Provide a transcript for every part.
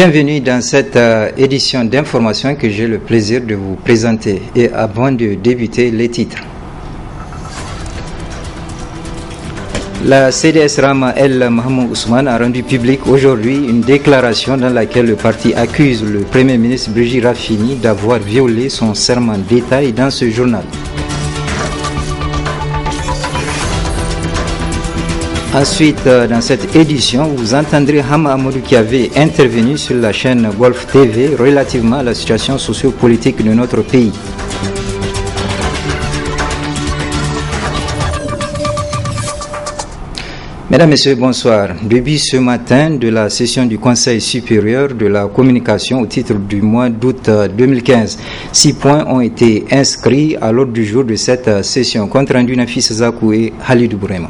Bienvenue dans cette édition d'information que j'ai le plaisir de vous présenter. Et avant de débuter, les titres. La CDS Rahma El Mahamoud Ousmane a rendu public aujourd'hui une déclaration dans laquelle le parti accuse le Premier ministre Brigitte Raffini d'avoir violé son serment d'État dans ce journal. Ensuite, dans cette édition, vous entendrez Hama Amadou qui avait intervenu sur la chaîne Golf TV relativement à la situation sociopolitique de notre pays. Mesdames, Messieurs, bonsoir. Depuis ce matin de la session du Conseil supérieur de la communication au titre du mois d'août 2015, 6 points ont été inscrits à l'ordre du jour de cette session. Compte rendu Nafis Zakou et Halidou Bourema.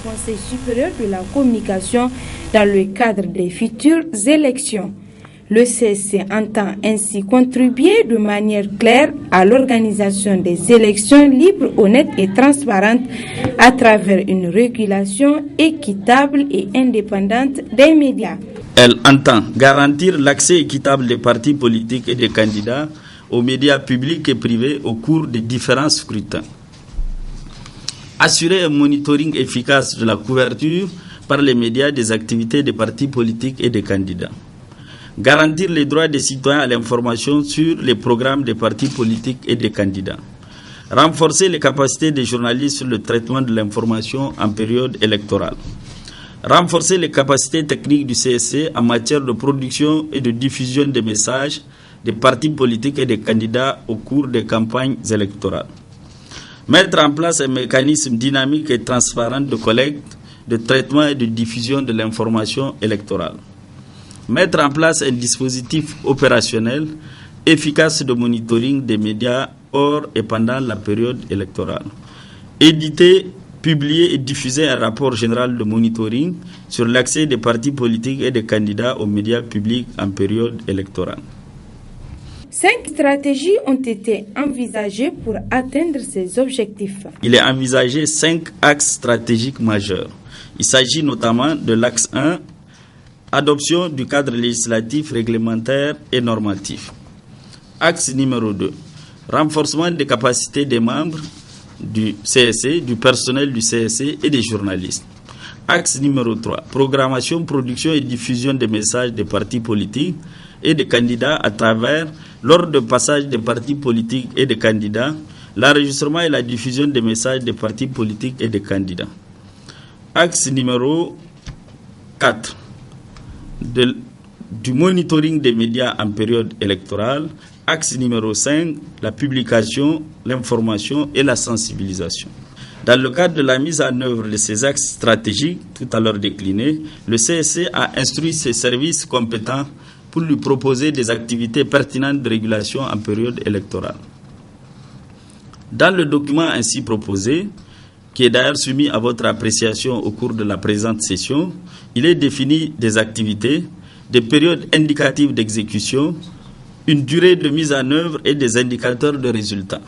Du Conseil supérieur de la communication dans le cadre des futures élections. Le CSC entend ainsi contribuer de manière claire à l'organisation des élections libres, honnêtes et transparentes à travers une régulation équitable et indépendante des médias. Elle entend garantir l'accès équitable des partis politiques et des candidats aux médias publics et privés au cours des différents scrutins. Assurer un monitoring efficace de la couverture par les médias des activités des partis politiques et des candidats. Garantir les droits des citoyens à l'information sur les programmes des partis politiques et des candidats. Renforcer les capacités des journalistes sur le traitement de l'information en période électorale. Renforcer les capacités techniques du CSC en matière de production et de diffusion des messages des partis politiques et des candidats au cours des campagnes électorales. Mettre en place un mécanisme dynamique et transparent de collecte, de traitement et de diffusion de l'information électorale. Mettre en place un dispositif opérationnel efficace de monitoring des médias hors et pendant la période électorale. Éditer, publier et diffuser un rapport général de monitoring sur l'accès des partis politiques et des candidats aux médias publics en période électorale. 5 stratégies ont été envisagées pour atteindre ces objectifs. Il est envisagé 5 axes stratégiques majeurs. Il s'agit notamment de l'axe 1, adoption du cadre législatif, réglementaire et normatif. Axe numéro 2, renforcement des capacités des membres du CSC, du personnel du CSC et des journalistes. Axe numéro 3, programmation, production et diffusion des messages des partis politiques et des candidats à travers, lors de passage des partis politiques et des candidats, l'enregistrement et la diffusion des messages des partis politiques et des candidats. Axe numéro 4, du monitoring des médias en période électorale. Axe numéro 5, la publication, l'information et la sensibilisation. Dans le cadre de la mise en œuvre de ces axes stratégiques, tout à l'heure déclinés, le CSC a instruit ses services compétents pour lui proposer des activités pertinentes de régulation en période électorale. Dans le document ainsi proposé, qui est d'ailleurs soumis à votre appréciation au cours de la présente session, il est défini des activités, des périodes indicatives d'exécution, une durée de mise en œuvre et des indicateurs de résultats.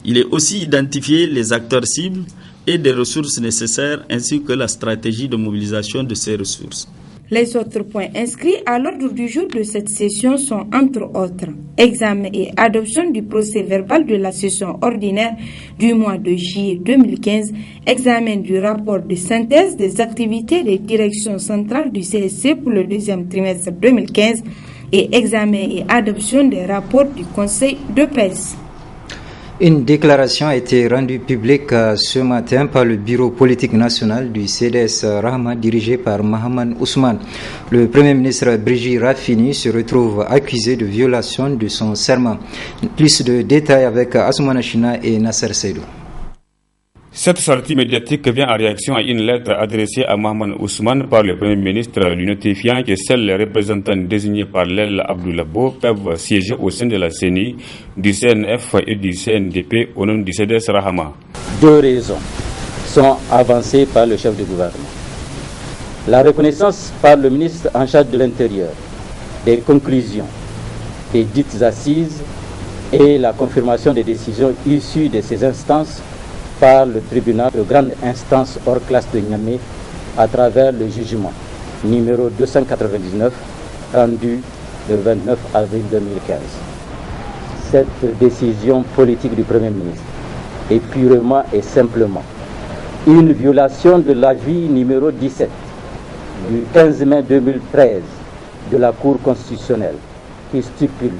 Il est aussi identifié les acteurs cibles et des ressources nécessaires ainsi que la stratégie de mobilisation de ces ressources. Les autres points inscrits à l'ordre du jour de cette session sont entre autres examen et adoption du procès verbal de la session ordinaire du mois de juillet 2015, examen du rapport de synthèse des activités des directions centrales du CSC pour le deuxième trimestre 2015 et examen et adoption des rapports du Conseil de presse. Une déclaration a été rendue publique ce matin par le bureau politique national du CDS Rahma dirigé par Mahamoud Ousmane. Le Premier ministre Brigitte Raffini se retrouve accusé de violation de son serment. Plus de détails avec Assoumana China et Nasser Seydou. Cette sortie médiatique vient en réaction à une lettre adressée à Mahamoud Ousmane par le Premier ministre, lui notifiant que seuls les représentants désignés par l'aile Abdoulabo peuvent siéger au sein de la CENI, du CNF et du CNDP au nom du CDS Rahma. 2 raisons sont avancées par le chef du gouvernement. La reconnaissance par le ministre en charge de l'Intérieur des conclusions des dites assises et la confirmation des décisions issues de ces instances par le tribunal de grande instance hors classe de Niamey à travers le jugement numéro 299 rendu le 29 avril 2015. Cette décision politique du Premier ministre est purement et simplement une violation de l'avis numéro 17 du 15 mai 2013 de la Cour constitutionnelle qui stipule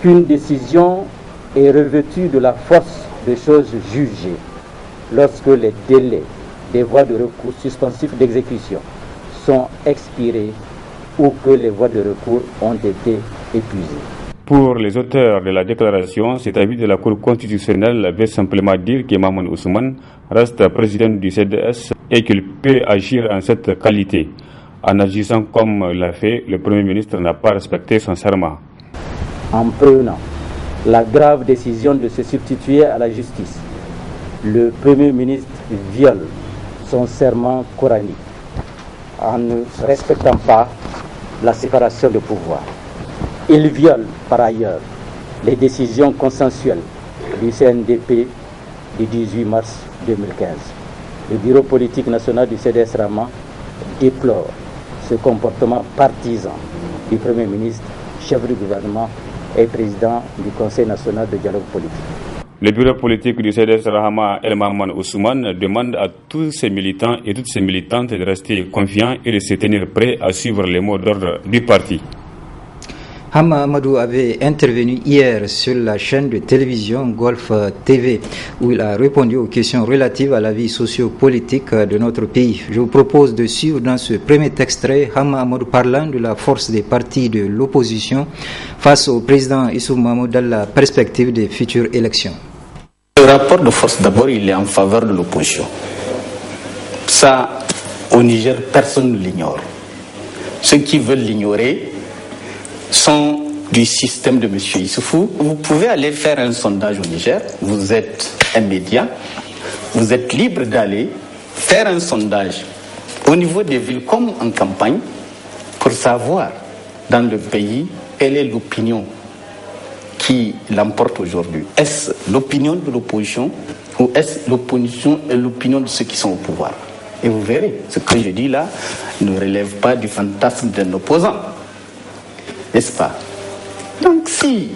qu'une décision est revêtue de la force des choses jugées lorsque les délais des voies de recours suspensifs d'exécution sont expirés ou que les voies de recours ont été épuisées. Pour les auteurs de la déclaration, cet avis de la Cour constitutionnelle veut simplement dire que Mahaman Ousmane reste président du CDS et qu'il peut agir en cette qualité. En agissant comme l'a fait, le Premier ministre n'a pas respecté son serment. En prenant la grave décision de se substituer à la justice, le Premier ministre viole son serment coranique en ne respectant pas la séparation de pouvoir. Il viole par ailleurs les décisions consensuelles du CNDP du 18 mars 2015. Le bureau politique national du CDS Rahma déplore ce comportement partisan du Premier ministre, chef du gouvernement et président du Conseil national de dialogue politique. Le bureau politique du CDS Rahma El Mahaman Ousmane demande à tous ses militants et toutes ses militantes de rester confiants et de se tenir prêts à suivre les mots d'ordre du parti. Hama Amadou avait intervenu hier sur la chaîne de télévision Golf TV où il a répondu aux questions relatives à la vie socio-politique de notre pays. Je vous propose de suivre dans ce premier extrait Hama Amadou parlant de la force des partis de l'opposition face au président Issoufou Mahamadou dans la perspective des futures élections. Le rapport de force, d'abord, il est en faveur de l'opposition. Ça, au Niger, personne ne l'ignore. Ceux qui veulent l'ignorer sont du système de M. Issoufou. Vous pouvez aller faire un sondage au Niger, vous êtes un média, vous êtes libre d'aller faire un sondage au niveau des villes comme en campagne pour savoir dans le pays quelle est l'opinion qui l'emporte aujourd'hui. Est-ce l'opinion de l'opposition ou est-ce l'opposition et l'opinion de ceux qui sont au pouvoir? Et vous verrez, ce que je dis là ne relève pas du fantasme d'un opposant. N'est-ce pas? Donc si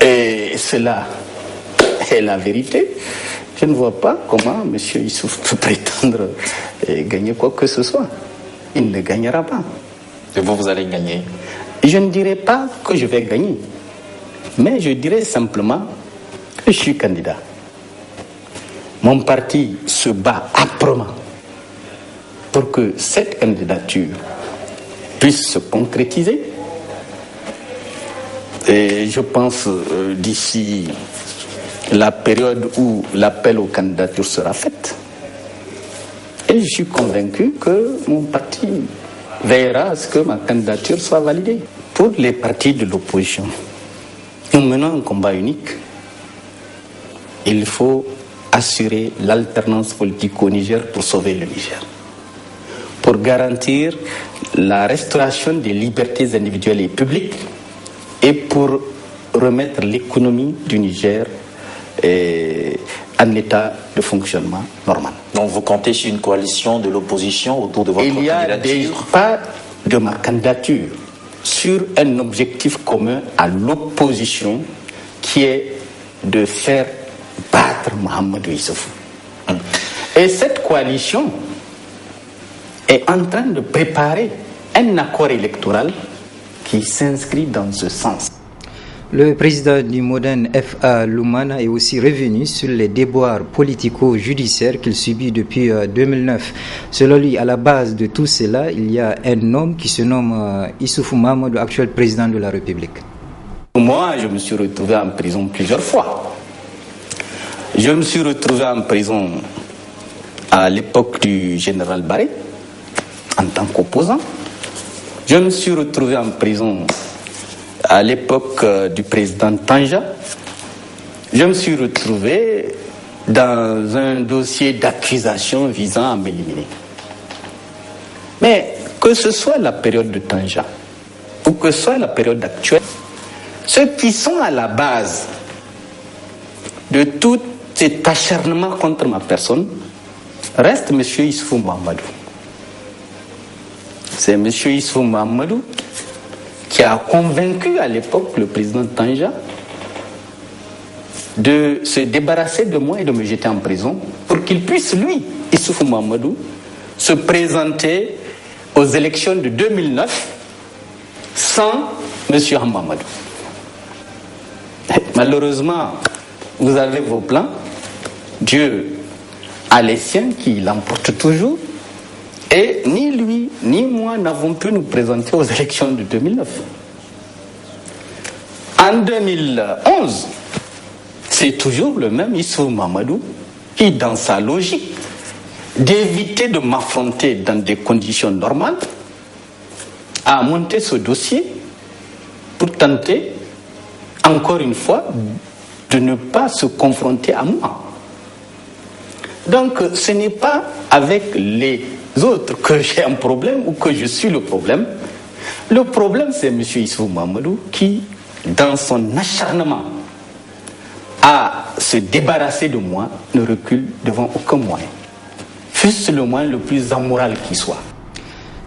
cela est la vérité, je ne vois pas comment M. Issouf peut prétendre gagner quoi que ce soit. Il ne gagnera pas. Et vous allez gagner? Je ne dirais pas que je vais gagner, mais je dirais simplement que je suis candidat. Mon parti se bat âprement pour que cette candidature puisse se concrétiser. Et je pense d'ici la période où l'appel aux candidatures sera fait. Et je suis convaincu que mon parti veillera à ce que ma candidature soit validée. Pour les partis de l'opposition, nous menons un combat unique. Il faut assurer l'alternance politique au Niger pour sauver le Niger, pour garantir la restauration des libertés individuelles et publiques et pour remettre l'économie du Niger en état de fonctionnement normal. Donc vous comptez sur une coalition de l'opposition autour de votre candidature? Il n'y a pas de ma candidature sur un objectif commun à l'opposition qui est de faire battre Mahamadou Issoufou. Et cette coalition est en train de préparer un accord électoral qui s'inscrit dans ce sens. Le président du Modène F.A. Loumana est aussi revenu sur les déboires politico-judiciaires qu'il subit depuis 2009. Selon lui, à la base de tout cela, il y a un homme qui se nomme Issoufou Mahamadou, actuel président de la République. Moi, je me suis retrouvé en prison plusieurs fois. Je me suis retrouvé en prison à l'époque du général Barré, en tant qu'opposant. Je me suis retrouvé en prison à l'époque du président Tanja. Je me suis retrouvé dans un dossier d'accusation visant à m'éliminer. Mais que ce soit la période de Tanja ou que ce soit la période actuelle, ceux qui sont à la base de tout cet acharnement contre ma personne reste M. Issoufou Mahamadou. C'est M. Issoufou Mahamadou qui a convaincu à l'époque le président Tanja de se débarrasser de moi et de me jeter en prison pour qu'il puisse, lui, Issoufou Mahamadou, se présenter aux élections de 2009 sans M. Mahamadou. Malheureusement, vous avez vos plans. Dieu a les siens qui l'emportent toujours. Et ni lui, ni moi n'avons pu nous présenter aux élections de 2009. En 2011, c'est toujours le même Issoufou Mahamadou qui, dans sa logique d'éviter de m'affronter dans des conditions normales, a monté ce dossier pour tenter, encore une fois, de ne pas se confronter à moi. Donc, ce n'est pas avec les autres que j'ai un problème ou que je suis le problème. Le problème, c'est M. Issoufou Mahamadou qui, dans son acharnement à se débarrasser de moi, ne recule devant aucun moyen, fût-ce le moyen le plus amoral qui soit.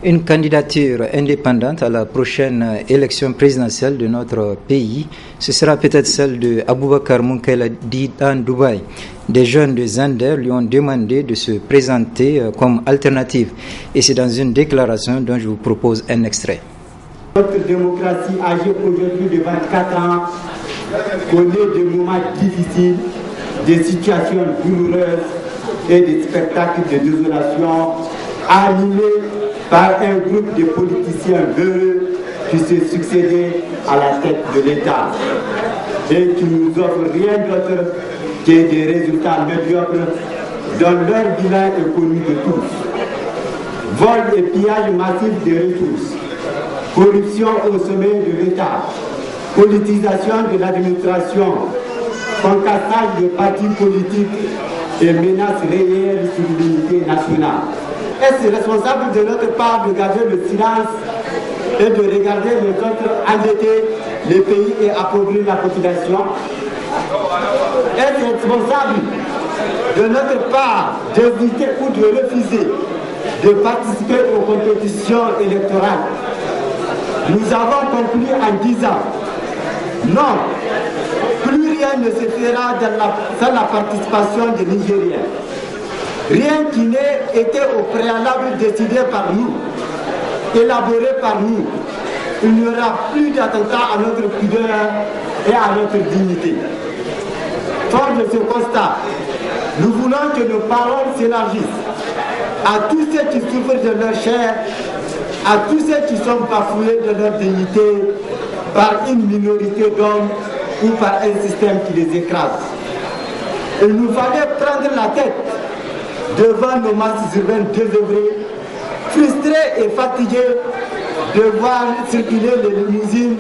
Une candidature indépendante à la prochaine élection présidentielle de notre pays, ce sera peut-être celle de Aboubakar Moukela dit en Dubaï. Des jeunes de Zander lui ont demandé de se présenter comme alternative. Et c'est dans une déclaration dont je vous propose un extrait. Notre démocratie âgée aujourd'hui de 24 ans connaît des moments difficiles, des situations douloureuses et des spectacles de désolation animés par un groupe de politiciens véreux qui se succédaient à la tête de l'État et qui nous offrent rien d'autre que des résultats médiocres dont leur bilan est connu de tous. Vol et pillage massif des ressources, corruption au sommet de l'État, politisation de l'administration, concassage de partis politiques et menaces réelles sur l'unité nationale. Est-ce responsable de notre part de garder le silence et de regarder les autres endetter les pays et appauvrir la population? Est-ce responsable de notre part d'éviter ou de refuser de participer aux compétitions électorales? Nous avons conclu en disant non, plus rien ne se fera sans la participation des Nigériens. Rien qui n'ait été au préalable décidé par nous, élaboré par nous. Il n'y aura plus d'attentat à notre pudeur et à notre dignité. Fort de ce constat, nous voulons que nos paroles s'élargissent à tous ceux qui souffrent de leur chair, à tous ceux qui sont bafoués de leur dignité par une minorité d'hommes ou par un système qui les écrase. Il nous fallait prendre la tête devant nos masses urbaines désœuvrées, frustrées et fatiguées de voir circuler les limousines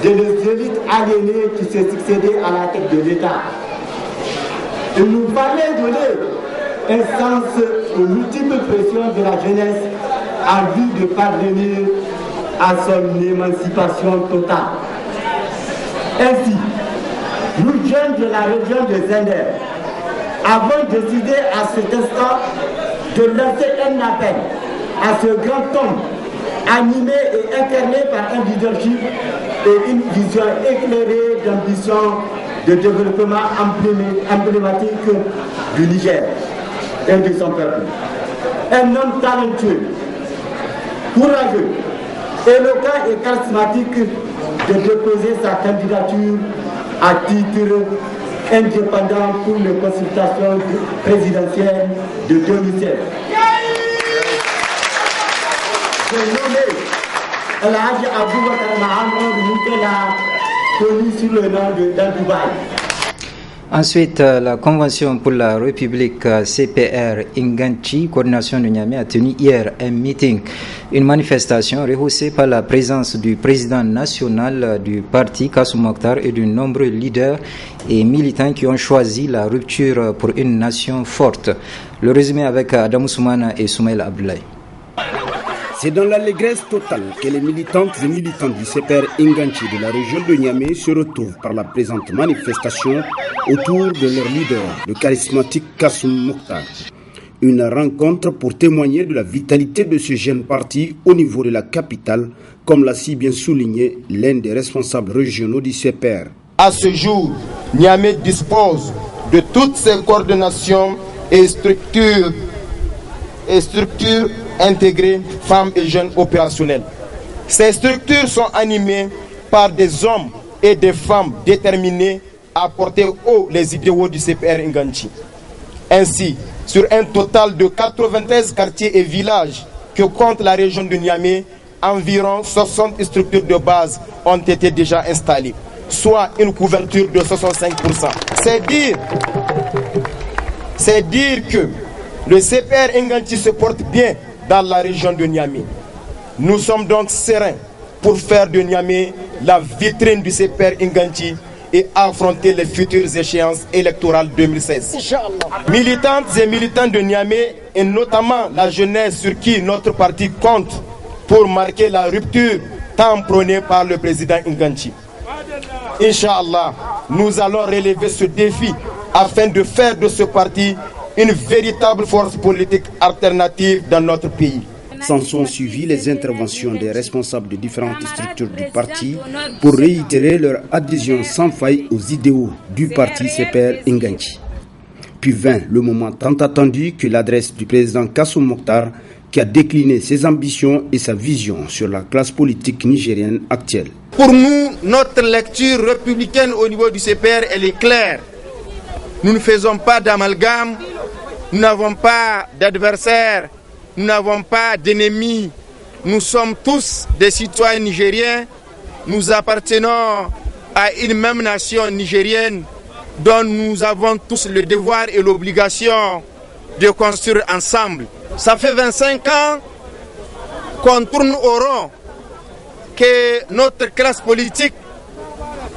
de les élites aliénées qui se succédaient à la tête de l'État. Il nous fallait donner un sens aux multiples pressions de la jeunesse en vue de parvenir à son émancipation totale. Ainsi, nous jeunes de la région de Zander avons décidé à cet instant de lancer un appel à ce grand homme animé et incarné par un leadership et une vision éclairée d'ambition de développement emblématique du Niger et de son peuple. Un homme talentueux, courageux, éloquent et charismatique de déposer sa candidature à titre indépendant pour les consultations présidentielles de 2016. J'ai nommé El Hadji Aboubakar Mahamadou Moukela, connu sous le nom de Dubaï. Ensuite, la Convention pour la République CPR Inganchi, coordination de Niamey, a tenu hier un meeting, une manifestation rehaussée par la présence du président national du parti, Kassou Mokhtar, et de nombreux leaders et militants qui ont choisi la rupture pour une nation forte. Le résumé avec Adam Soumana et Soumaïl Abdoulaye. C'est dans l'allégresse totale que les militantes et militants du CPR Inganchi de la région de Niamey se retrouvent par la présente manifestation autour de leur leader, le charismatique Kassoum Mokhtar. Une rencontre pour témoigner de la vitalité de ce jeune parti au niveau de la capitale, comme l'a si bien souligné l'un des responsables régionaux du CPR. À ce jour, Niamey dispose de toutes ses coordinations et structures intégrées, femmes et jeunes opérationnels. Ces structures sont animées par des hommes et des femmes déterminés à porter haut les idéaux du CPR Inganchi. Ainsi, sur un total de 93 quartiers et villages que compte la région de Niamey, environ 60 structures de base ont été déjà installées, soit une couverture de 65%. C'est dire que le CPR Inganchi se porte bien dans la région de Niamey. Nous sommes donc sereins pour faire de Niamey la vitrine du CPR Inganchi et affronter les futures échéances électorales 2016. Militantes et militants de Niamey, et notamment la jeunesse sur qui notre parti compte pour marquer la rupture tant prônée par le président Inganchi. Inch'Allah, nous allons relever ce défi afin de faire de ce parti une véritable force politique alternative dans notre pays. S'en sont suivies les interventions des responsables de différentes structures du parti pour réitérer leur adhésion sans faille aux idéaux du parti CPR Inganchi. Puis vint le moment tant attendu que l'adresse du président Kassoum Mokhtar, qui a décliné ses ambitions et sa vision sur la classe politique nigérienne actuelle. Pour nous, notre lecture républicaine au niveau du CPR, elle est claire. Nous ne faisons pas d'amalgame, nous n'avons pas d'adversaires, nous n'avons pas d'ennemis. Nous sommes tous des citoyens nigériens. Nous appartenons à une même nation nigérienne dont nous avons tous le devoir et l'obligation de construire ensemble. Ça fait 25 ans qu'on tourne au rond, que notre classe politique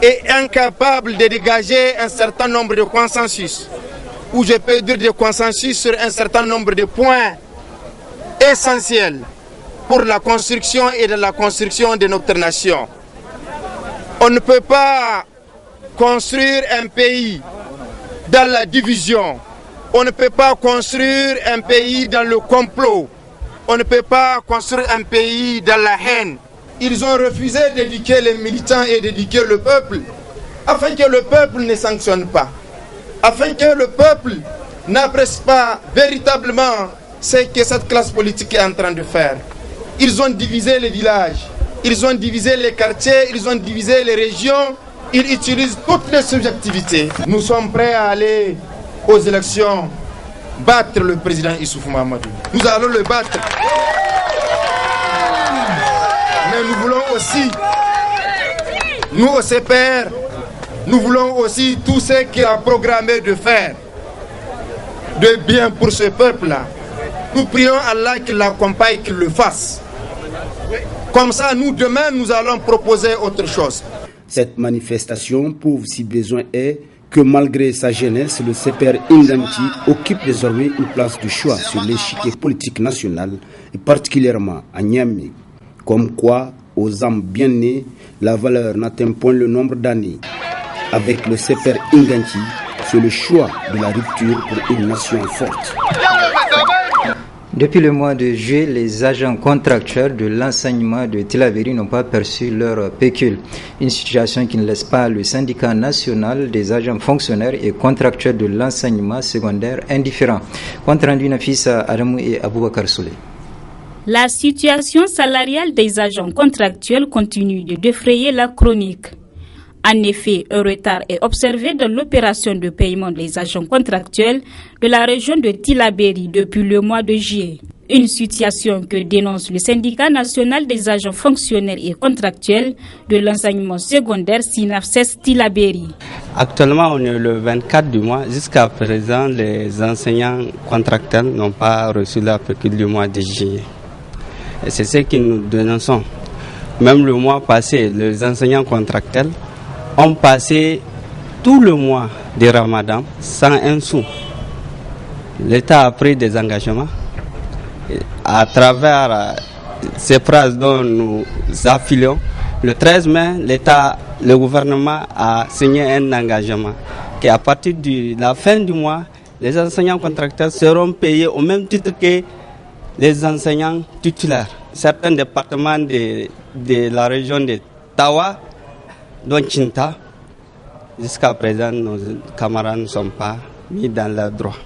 est incapable de dégager un certain nombre de consensus, ou je peux dire de consensus sur un certain nombre de points essentiels pour la construction et de la construction de notre nation. On ne peut pas construire un pays dans la division. On ne peut pas construire un pays dans le complot. On ne peut pas construire un pays dans la haine. Ils ont refusé d'éduquer les militants et d'éduquer le peuple, afin que le peuple ne sanctionne pas, afin que le peuple n'apprécie pas véritablement ce que cette classe politique est en train de faire. Ils ont divisé les villages, ils ont divisé les quartiers, ils ont divisé les régions, ils utilisent toutes les subjectivités. Nous sommes prêts à aller aux élections, battre le président Issoufou Mahamadou. Nous allons le battre. Mais nous voulons aussi, nous au CPR, nous voulons aussi tout ce qu'il a programmé de faire, de bien pour ce peuple-là. Nous prions Allah qu'il l'accompagne, qu'il le fasse. Comme ça, nous, demain, nous allons proposer autre chose. Cette manifestation prouve, si besoin est, que malgré sa jeunesse, le CPR Inganchi occupe désormais une place de choix sur l'échiquier politique national, et particulièrement à Niamey. Comme quoi, aux âmes bien nées, la valeur n'atteint point le nombre d'années. Avec le CPR Inganchi, c'est le choix de la rupture pour une nation forte. Depuis le mois de juillet, les agents contractuels de l'enseignement de Tillabéri n'ont pas perçu leur pécule. Une situation qui ne laisse pas le syndicat national des agents fonctionnaires et contractuels de l'enseignement secondaire indifférent. Compte rendu Nafisa Adamou et Aboubakar Souley. La situation salariale des agents contractuels continue de défrayer la chronique. En effet, un retard est observé dans l'opération de paiement des agents contractuels de la région de Tillabéri depuis le mois de juillet. Une situation que dénonce le syndicat national des agents fonctionnaires et contractuels de l'enseignement secondaire SINAFSES Tillabéri. Actuellement, on est le 24 du mois. Jusqu'à présent, les enseignants contractuels n'ont pas reçu la pécule du mois de juillet. Et c'est ce que nous dénonçons. Même le mois passé, les enseignants contractuels ont passé tout le mois de Ramadan sans un sou. L'État a pris des engagements à travers CEPRAS dont nous affilions, le 13 mai, le gouvernement a signé un engagement qu'à partir de la fin du mois, les enseignants contractuels seront payés au même titre que les enseignants titulaires. Certains départements de la région de Tawa, dont Chinta, jusqu'à présent, nos camarades ne sont pas mis dans leurs droits.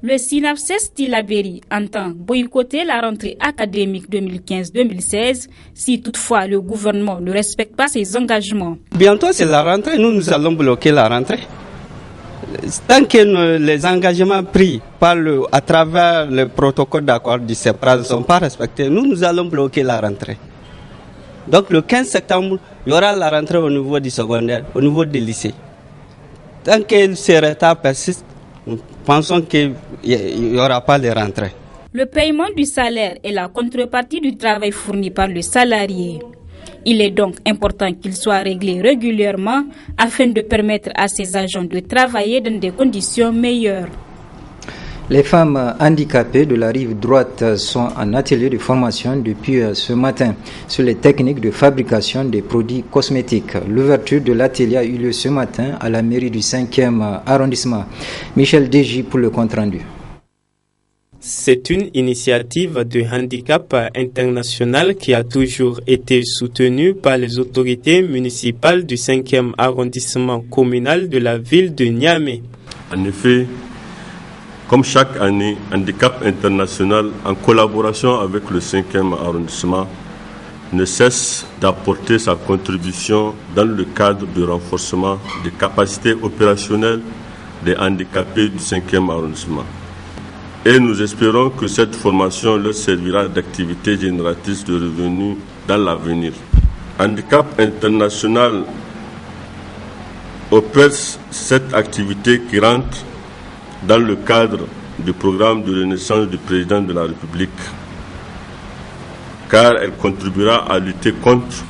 Le SYNAPSES Tillabéri entend boycotter la rentrée académique 2015-2016 si toutefois le gouvernement ne respecte pas ses engagements. Bientôt c'est la rentrée, nous allons bloquer la rentrée. Tant que les engagements pris à travers le protocole d'accord du CEPRAS ne sont pas respectés, nous allons bloquer la rentrée. Donc le 15 septembre, il y aura la rentrée au niveau du secondaire, au niveau des lycées. Tant que ces retards persistent, nous pensons qu'il n'y aura pas de rentrée. Le paiement du salaire est la contrepartie du travail fourni par le salarié. Il est donc important qu'il soit réglé régulièrement afin de permettre à ces agents de travailler dans des conditions meilleures. Les femmes handicapées de la rive droite sont en atelier de formation depuis ce matin sur les techniques de fabrication des produits cosmétiques. L'ouverture de l'atelier a eu lieu ce matin à la mairie du 5e arrondissement. Michel Deji pour le compte-rendu. C'est une initiative de handicap international qui a toujours été soutenue par les autorités municipales du 5e arrondissement communal de la ville de Niamey. En effet, comme chaque année, Handicap International, en collaboration avec le 5e arrondissement, ne cesse d'apporter sa contribution dans le cadre du renforcement des capacités opérationnelles des handicapés du 5e arrondissement. Et nous espérons que cette formation leur servira d'activité génératrice de revenus dans l'avenir. Handicap International opère cette activité qui rentre dans le cadre du programme de renaissance du président de la République, car elle contribuera à lutter contre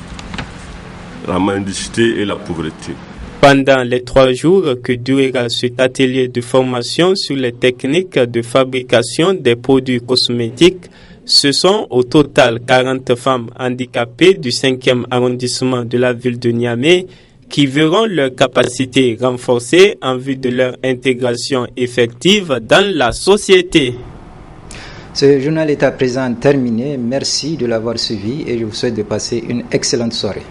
la mendicité et la pauvreté. Pendant les 3 jours que durera cet atelier de formation sur les techniques de fabrication des produits cosmétiques, ce sont au total 40 femmes handicapées du 5e arrondissement de la ville de Niamey qui verront leurs capacités renforcées en vue de leur intégration effective dans la société. Ce journal est à présent terminé. Merci de l'avoir suivi et je vous souhaite de passer une excellente soirée.